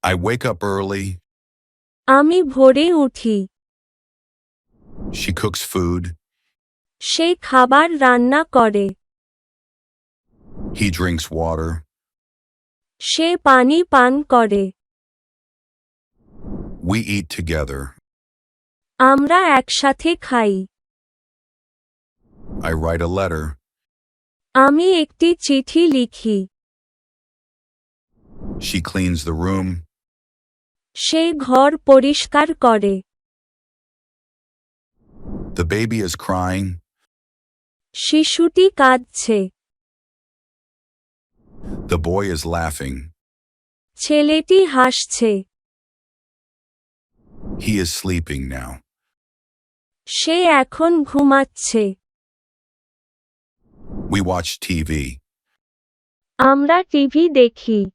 I wake up early. আমি ভোরে উঠি। She cooks food. সে খাবার রান্না করে। He drinks water. সে পানি পান করে। We eat together. আমরা একসাথে খাই। I write a letter. আমি একটি চিঠি লিখি। She cleans the room. সে ঘর পরিষ্কার করে। The baby is crying. শিশুটি কাঁদছে। The boy is laughing. ছেলেটি হাসছে। He is sleeping now. সে এখন ঘুমাচ্ছে। We watch TV. আমরা টিভি দেখি।